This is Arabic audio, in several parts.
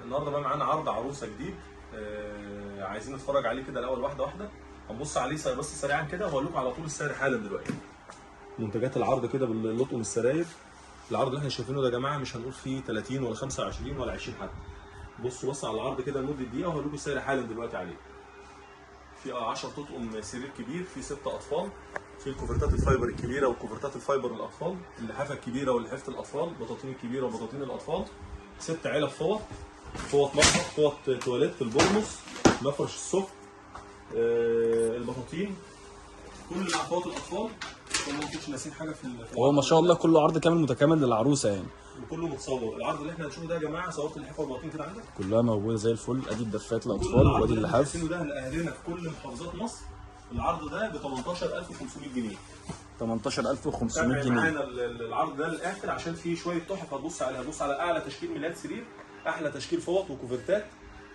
النهارده بقى معانا عرض عروسه جديد. عايزين نتفرج عليه كده الاول واحده واحده، هنبص عليه بس سريعا كده وهقول لكم على طول السعر حالا دلوقتي. منتجات العرض كده باللطم السراير. العرض اللي احنا شايفينه ده يا جماعه مش هنقول فيه 30 ولا 25 ولا 20 حتى. بصوا على العرض كده لمده دقيقه وهقول لكم السعر حالا دلوقتي عليه. في 10 تطقم سرير كبير، في 6 اطفال، في الكوفرتات الفايبر الكبيره والكوفرتات الفايبر للاطفال، اللحافه الكبيره واللحافه الاطفال، بطاطين الكبيره وبطاطين الاطفال، 6 علب فوط مطبخ، فوط تواليت، البورنوس، مفرش السفر، البطاطين، كل فوط الاطفال. ما فيش ناسين حاجه في هو ما شاء الله كله عرض كامل متكامل للعروسه يعني، وكله متصور. العرض اللي احنا هنشوفه ده يا جماعه صورت اللحافه والبطاطين كده عندك كلها موجوده زي الفل. ادي الدفات للاطفال وادي اللحاف. ده لاهلنا في كل محافظات مصر. العرض ده ب 18500 جنيه. 18500 جنيه. معانا العرض ده للاخر عشان فيه شويه تحف هتبص عليها. هتبص على اعلى تشكيل ميلاد سرير، احلى تشكيل فوط وكوفرتات،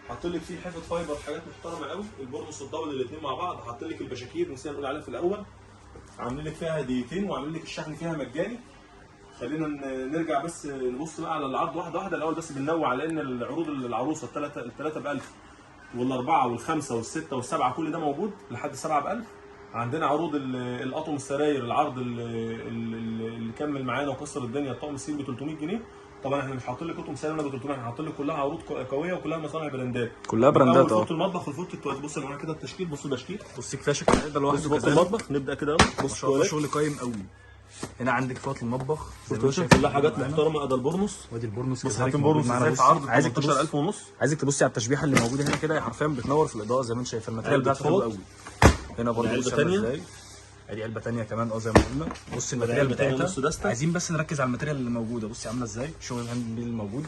حاطط لك فيه حفظ فايبر، حاجات محترمه قوي، البورنوس والدبل الاثنين مع بعض، حاطط لك البشاكير نسينا نقول عليها في الاول، عاملين لك فيها هديتين وعاملين لك الشحن فيها مجاني. خلينا نرجع بس نبص بقى على العرض واحده واحده. الاول بس بننوع على ان العروض العروسه الثلاثه ب 1000 والاربعه والخمسه والسته والسبعه كل ده موجود لحد 7 ب 1000. عندنا عروض الاطقم السراير، العرض اللي كمل معانا وكسر الدنيا، الطقم السرير ب 300 جنيه. طبعا احنا مش حاطين لك اطقم سراير ب 300، احنا حاطين لك كلها عروض قويه وكلها مصانع براندات، كلها براندات. فوط المطبخ والفوط التواليت. بص يا جماعه كده التشكيل، بصوا التشكيل، بص كفايه شكل ده لوحده. فوط المطبخ نبدا كده اهو. بص شغل قايم قوي. هنا عندك فوط المطبخ كلها حاجات محترمه. ادي البورنوس، وادي البورنوس كذلك معانا في عرض 18000 ونص. عايزك تبصي على التشبيحه اللي موجوده هنا كده، حرفيا بتنور في الاضاءه زي ما انت شايف. الماتيريال بتاعته حلو قوي. هنا برضه علبه ثانيه، ادي علبه ثانيه كمان زي ما قلنا. بص الماتيريال بتاعتها، عايزين بس نركز على الماتيريال اللي موجوده. بصي عامله ازاي، شغل الهاند ميد اللي موجود.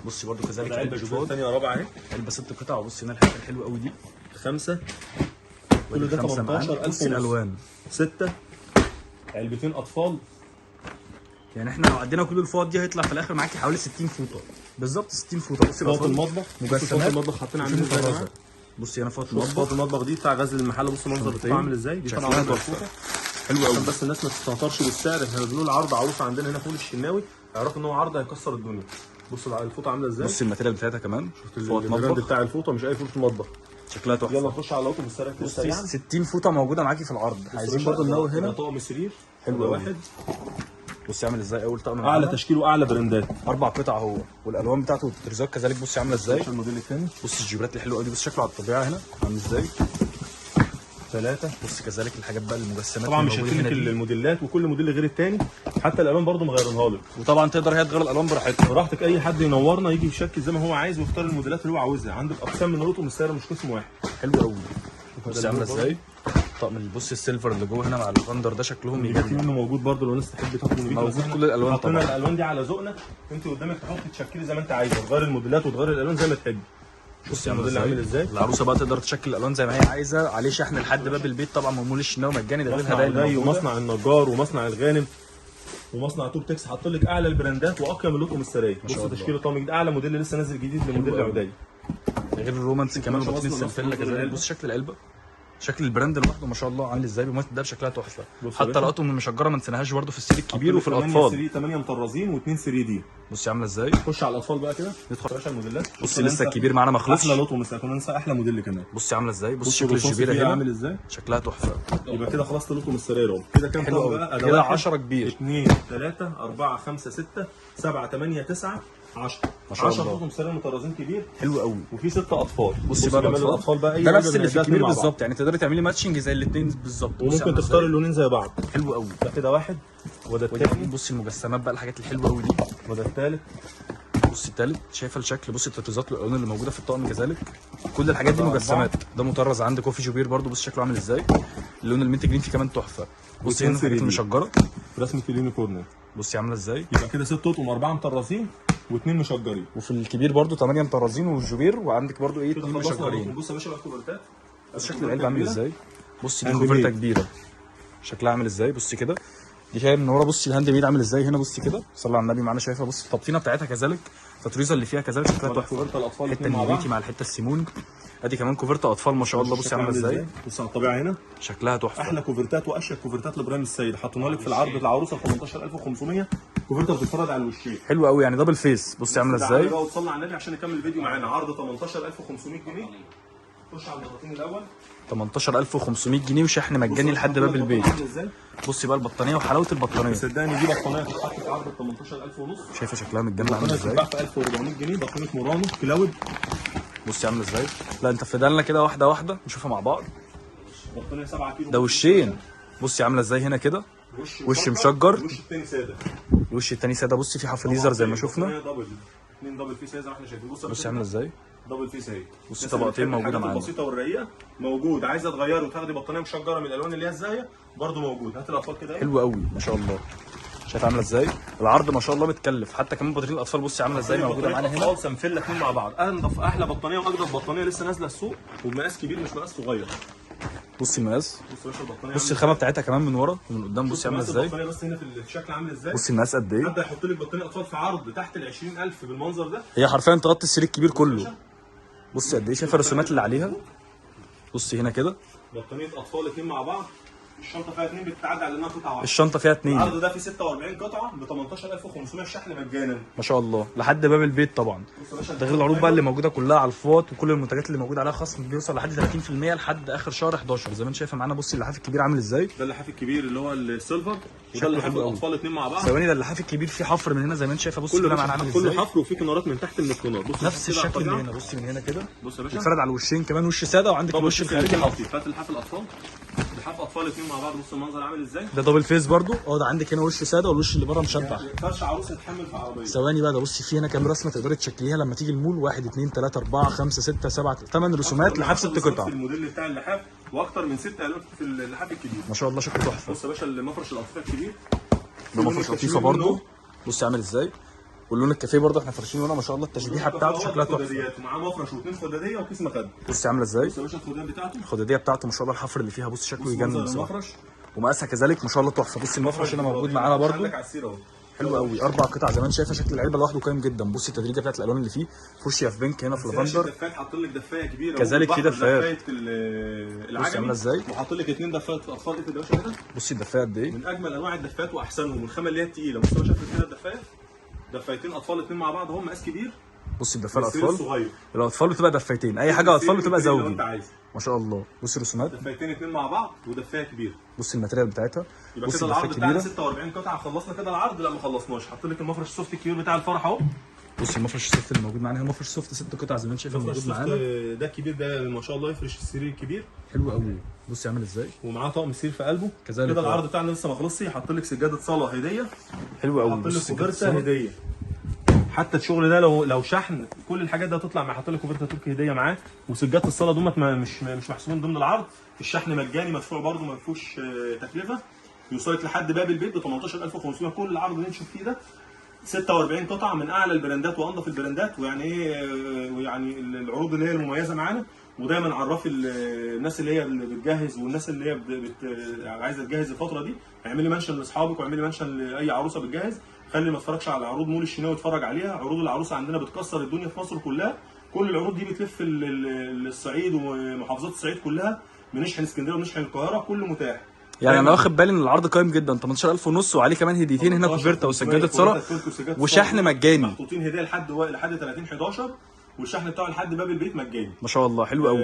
بصي برضه كذلك علبه جوه ثانيه رابعه اهي، علبه 6 قطع. وبصي هنا الحاجات الحلوه قوي دي 5، كل ده 18000. بصي الالوان 6 علبتين اطفال. يعني احنا لو عدينا كل الفوط دي هيطلع في الاخر معاكي حوالي 60 فوطه بالظبط. 60 فوطه. بصي فوط المطبخ، مجسمات فوط المطبخ حاطين عندنا ازاي. بصي هنا فوط المطبخ، فوط المطبخ دي بتاع غزل المحل. بص المنظر بتاعه عامل ازاي، دي طبعا فوطه حلوه قوي. بس الناس ما تستهترش بالسعر، احنا بنقول عرض عروسه عندنا هنا في مول الشناوي، اعرفوا ان هو عرض هيكسر الدنيا. بصوا الفوطه عامله ازاي، بصي الماتيريال بتاعتها كمان. فوط المطبخ بتاع الفوطه مش اي فوطه مطبخ، شكلها تحفه. يلا نخش على الاطقم السريع كده سريعا. 60 فوطه موجوده معاكي في العرض. عايزين برضه ننوه هنا طقم السرير حلو واحد. بصي عامل ازاي اول طقم، اعلى تشكيل واعلى براندات، 4 قطع اهو، والالوان بتاعته والترزات كذلك. بصي عامله ازاي الموديل الثاني. بصي الجيبرات الحلوه دي، بصي شكله على الطبيعه هنا عامل ازاي. 3. بصي كذلك الحاجات بقى المجسمات. طبعا مش هتكلك الموديلات وكل موديل غير الثاني، حتى الالوان برضه مغيرينها لك. وطبعا تقدر هي تغير الالوان براحتها، براحتك. اي حد ينورنا يجي يشكل زي ما هو عايز ويختار الموديلات اللي هو عاوزها. عندك اقسام من الاطقم السعر مش قسم واحد. حلو قوي. بصي عامله ازاي طقم. بصي السيلفر اللي جوه هنا مع اللافندر ده شكلهم يجنن. منه موجود برضه لو الناس تحب تاخد منه موجود كل الالوان. طبعا الالوان دي على ذوقنا، انت قدامك تحط تشكلي زي ما انت عايزه، تغير الموديلات وتغير الالوان زي ما تحبي. بصي الموديل عامل ازاي. العروسه بقى تقدر تشكل الالوان زي ما هي عايزه، عليه شحن لحد باب البيت طبعا من مول الشناوي مجاني. ده غير هدايا ومصنع النجار ومصنع الغانم ومصنع توب تكس حاطط لك اعلى البراندات واقيم الاطقم السراير. بص تشكيل الطقم جديد، اعلى موديل لسه نازل جديد لموديل العدايه، غير الرومانس كمان وبطين السلفله كذلك. بص شكل العلبه، شكل البراند لوحده ما شاء الله عامل ازاي. ده بشكلها تحفه. حتى الاطقم المشجره ما نسيناهاش برده في السرير الكبير وفي الاطفال. 8 مطرزين و2 3 دي. بصي عامله ازاي. خش على الاطفال بقى كده، ندخل يا باشا الموديلات. بصي لسه الكبير معانا ما خلصش. احلى لطم، كنا ننسى احلى موديل كمان. بصي عامله ازاي. بصي شكل الجبيره هنا عامل ازاي، شكلها تحفه. يبقى كده خلصت لطم السراير اهو. كده كام طقم بقى؟ كده 10 كبير. 2 3 4 5 6 7 8 9 10 ما شاء الله. 10 طقم سراير مطرزين كبير حلو قوي. وفي 6 اطفال. بصي بقى الاطفال بقى ده نفس اللي في الكبير بالظبط، يعني تقدري تعملي ماتشنج زي الاثنين بالظبط. وممكن تختاري اللونين زي بعض. حلو قوي. ده كده واحد وده الثاني. بصي المجسمات بقى الحاجات الحلوه قوي دي. وده الثالث. بصي الثالث، شايفه الشكل. بصي التطريزات والالوان اللي موجوده في الطقم كذلك. كل الحاجات دي مجسمات. ده مطرز عندك كوفي جوبير برده. بصي شكله عامل ازاي. اللون المنت جرين فيه كمان تحفه. بصي هنا الحاجات المشجره رسمه اليونيكورن. بصي عامله ازاي. يبقى كده 6 طقم، 4 مطرزين و2 مشجرين. وفي الكبير برده 8 مطرزين والجوبير، وعندك برده ايه 2 مشجرين. بص يا باشا بقى الكوفرتات. بص شكل العلبه عامل ازاي. بصي دي كوفرته كبيره شكلها عامل ازاي. بصي كده دي شايف من ورا. بصي الهاند ميد عامل ازاي هنا. بصي كده صلى على النبي معانا. شايفها بصي التبطينه بتاعتها كذلك، التطريزه اللي فيها كذلك شكلها تحفه. حته النبيتي مع الحته السيمون. ادي كمان كوفرته اطفال ما شاء الله. بصي عامله ازاي. بص على الطبيعه هنا شكلها تحفه. احلى كوفرتات واشيك كوفرتات لابراهيم السيد. حطينا لك في العرض العروسه 18500 كوفرته بتتفرج على الوشين. حلو قوي، يعني دبل فيس. بصي عامله ازاي بقى وتصلي على النبي عشان نكمل الفيديو معانا. عرض 18500 جنيه. خش على البطاطين الاول. 18500 جنيه وشحن مجاني لحد باب البيت. بصي بقى البطانيه وحلاوه البطانيه. صدقني دي بطانيه تتحط في عرض 18000 ونص. شايفه شكلها متجمع عامل ازاي؟ بتتباع في 1400 جنيه. بطانيه مورانو كلاود. بصي عامله ازاي؟ لا انت فدها لنا كده واحده واحده نشوفها مع بعض. بطانيه 7 كيلو. ده وشين. بصي عامله ازاي هنا كده؟ وش مشجر. الوش الثاني ساده. الوش الثاني ساده. بصي في حفريزر زي ما شفنا. دبل 2 دبل فيس زي ما احنا شايفين. بصي عامله ازاي؟ دبل فيس اهي. بصي طبقتين موجوده معانا. البسيطه والرقيقه موجود. عايزه تغيره وتاخدي بطانيه مشجره من الالوان اللي هي الزاهيه برده موجود. هات الاطفال كده. حلو قوي ما شاء الله. شايف عامله ازاي؟ العرض ما شاء الله متكلف. حتى كمان بطاريه الاطفال بصي عامله ازاي موجوده معانا هنا. اطفال سنفله اثنين مع بعض. انضف احلى بطانيه واجدد بطانيه لسه نازله السوق وبمقاس كبير مش مقاس صغير. بصي المقاس. بص يا باشا البطانيه. بصي الخامه بتاعتها كمان من ورا ومن قدام. بصي عامله ازاي؟ البطانيه بس هنا في الشكل عامل ازاي. بصي المقاس قد ايه؟ حد هيحط لك بطانيه اطفال في عرض تحت ال 20000 بالمنظر ده. هي حرفيا تغطي السرير الكبير كله. بصي قد ايه. شايفه الرسومات اللي عليها. بصي هنا كده بطانيه اطفال اثنين مع بعض. الشنطه فيها 2 بتتعدى على انها قطعه واحده. الشنطه فيها 2. العرض ده فيه 46 قطعه ب 18500 الشحن مجانا. ما شاء الله لحد باب البيت طبعا. ده غير العروض بقى اللي موجوده كلها على الفوط وكل المنتجات اللي موجوده عليها خصم بيوصل لحد 30% لحد اخر شهر 11 زي ما انت شايفه معانا. بصي اللحاف الكبير عامل ازاي. ده اللحاف الكبير اللي هو السيلفر وده اللحاف الاطفال اثنين مع بعض. ثواني ده اللحاف الكبير فيه حفر من هنا زي ما انت شايفه. بصي كده معانا عامل ازاي. كله حفر وفيه كنارات من تحت من الكنار. بص نفس الشكل اللي هنا. بصي من هنا كده. بص يا باشا بيتفرد على الوشين كمان. وش ساده وعندك الوش الخارجي حفر. فات اللحاف الاطفال. لحاف اطفال اثنين مع بعض. بص المنظر عامل ازاي. ده دبل فيس برضو. ده عندك هنا وش ساده والوش اللي بره مشبع. فرش عروسه تتحمل في عربيه. ثواني بقى. ده بصي في هنا كام رسمه تقدري تشكليها لما تيجي المول. 1 2 3 4 5 6 7 8 رسومات لحاف 6 قطع. الموديل بتاع اللحاف واكتر من 6 الوان في اللحاف الكبير. ما شاء الله شكله تحفه. بص يا باشا المفرش القطيفه الكبير. ده مفرش قطيفه برضو. بصي عامل ازاي. واللون الكافيه برضه احنا فرشينه هنا ما شاء الله. التشبيحه بتاعته شكلها تحفه. معاه مفرش واثنين خداديه وكيس مخده. بصي عامله ازاي. بص يا باشا الخداديه بتاعته. الخداديه بتاعته ما شاء الله. الحفر اللي فيها بص شكله يجنن بصراحه. المفرش ومقاسها كذلك ما شاء الله تحفه. بصي المفرش هنا موجود معانا برضه. حلو قوي. 4 قطع زي ما انت شايفه. شكل العلبه لوحده قايم جدا. بصي التدريجه بتاعت الالوان اللي فيه. فوشيا في بينك هنا في لافندر. دفايات حاط لك دفايه كبيره كذلك في دفايات. بصي عامله ازاي. وحاط لك 2 دفايات اطفال. ايه يا باشا كده. بصي الدفايه قد ايه. من اجمل انواع الدفايات واحسنهم والخامه اللي هي الثقيله. بص يا باشا كده الدفايه. دفايتين اطفال اثنين مع بعض هم مقاس كبير. بصي الدفايه الاطفال. الاطفال بتبقى دفايتين. اي حاجه اطفال بتبقى زوجي. ما شاء الله. بصي الرسومات. دفايتين اثنين مع بعض ودفايه كبيره. بصي الماتيريال بتاعتها. يبقى كده العرض بتاعنا 46 قطعه. خلصنا كده العرض. لا ما خلصناش. حاطط لك المفرش السوفت الكبير بتاع الفرح اهو. بصي المفرش السوفت اللي موجود معانا هنا. مفرش سوفت 6 قطع زي ما انت شايف موجود معانا. ده الكبير ده ما شاء الله يفرش السرير الكبير. حلو قوي. بصي عامل ازاي. ومعاه طقم سرير في قلبه. كذلك كده العرض بتاعنا لسه ما خلصش. حاط لك سجاده صاله هديه. حلو قوي. حط لك كوفرته هديه. حتى الشغل ده لو شحن كل الحاجات دي هتطلع. مع حاطط لك كوفرته تركي هديه معاه. وسجاده الصاله دول مش محسوبين ضمن العرض. الشحن مجاني مدفوع برده ما فيهوش تكلفه. يوصلك لحد باب البيت ب 18500. كل العرض اللي نشوف فيه ده 46 قطعه من اعلى البراندات وانضف البراندات. ويعني ايه ويعني العروض اللي هي المميزه معانا. ودايما عرفي الناس اللي هي بتجهز والناس اللي هي عايزه تجهز الفتره دي. اعملي منشن لاصحابك واعملي منشن لاي عروسه بتجهز. خلي ما تتفرجش على عروض مول الشناوي اتفرج عليها. عروض العروسه عندنا بتكسر الدنيا في مصر كلها. كل العروض دي بتلف الصعيد ومحافظات الصعيد كلها. بنشحن اسكندريه وبنشحن القاهره. كله متاح. يعني انا واخد بالي ان العرض قايم جدا. 18000 ونص وعليه كمان هديتين هنا كوفرته وسجاده صاله وشحن مجاني. محطوطين هديه لحد 30/11 والشحن بتاعه لحد باب البيت مجاني. ما شاء الله حلو قوي.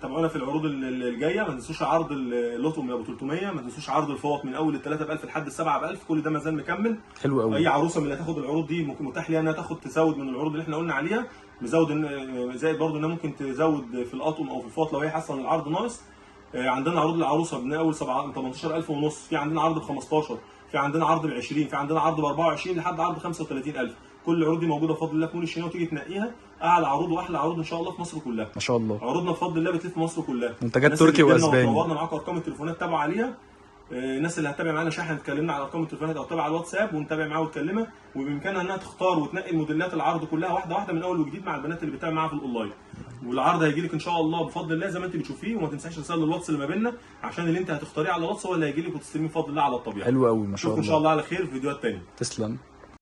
تابعونا في العروض الجايه. ما تنسوش عرض اللوتو من ابو 300. ما تنسوش عرض الفوط من اول ال 3 ب 1000 لحد ال 7 ب 1000. كل ده ما زال مكمل. حلو قوي. اي عروسه من اللي هتاخد العروض دي ممكن متاح ليها انها تزود من العروض اللي احنا قلنا عليها. زائد برضه انها ممكن تزود في الاطقم او في الفوط لو هي حاسه ان العرض ناقص. عندنا عروض للعروسه من اول 18000 ونص. في عندنا عرض ب 15. في عندنا عرض ب 20. في عندنا عرض ب 24 لحد عرض 35000. كل العروض دي موجوده بفضل الله في مول الشناوي. تيجي تنقيها اعلى عروض واحلى عروض ان شاء الله في مصر كلها. ما شاء الله. عروضنا بفضل الله بتلف مصر كلها. منتجات تركي واسباني. صورنا معاكم ارقام التليفونات تابعوا عليها. الناس اللي هتتابع معانا شحن اتكلمنا على ارقام التليفونات او تابع على الواتساب ونتابع معاها وتكلمها. وبامكانها انها تختار وتنقي الموديلات العرض كلها واحده واحده من اول وجديد مع البنات اللي بتتابع معاها في الاونلاين. والعرض هيجي لك ان شاء الله بفضل الله زي ما انت بتشوفيه. وما تنساش رساله الواتس اللي ما بيننا عشان اللي انت هتختاريه على الواتس هو اللي هيجي لك وتستلميه بفضل الله على الطبيعه. حلو قوي ما شاء الله. ان شاء الله على خير في فيديوهات ثانيه. تسلم.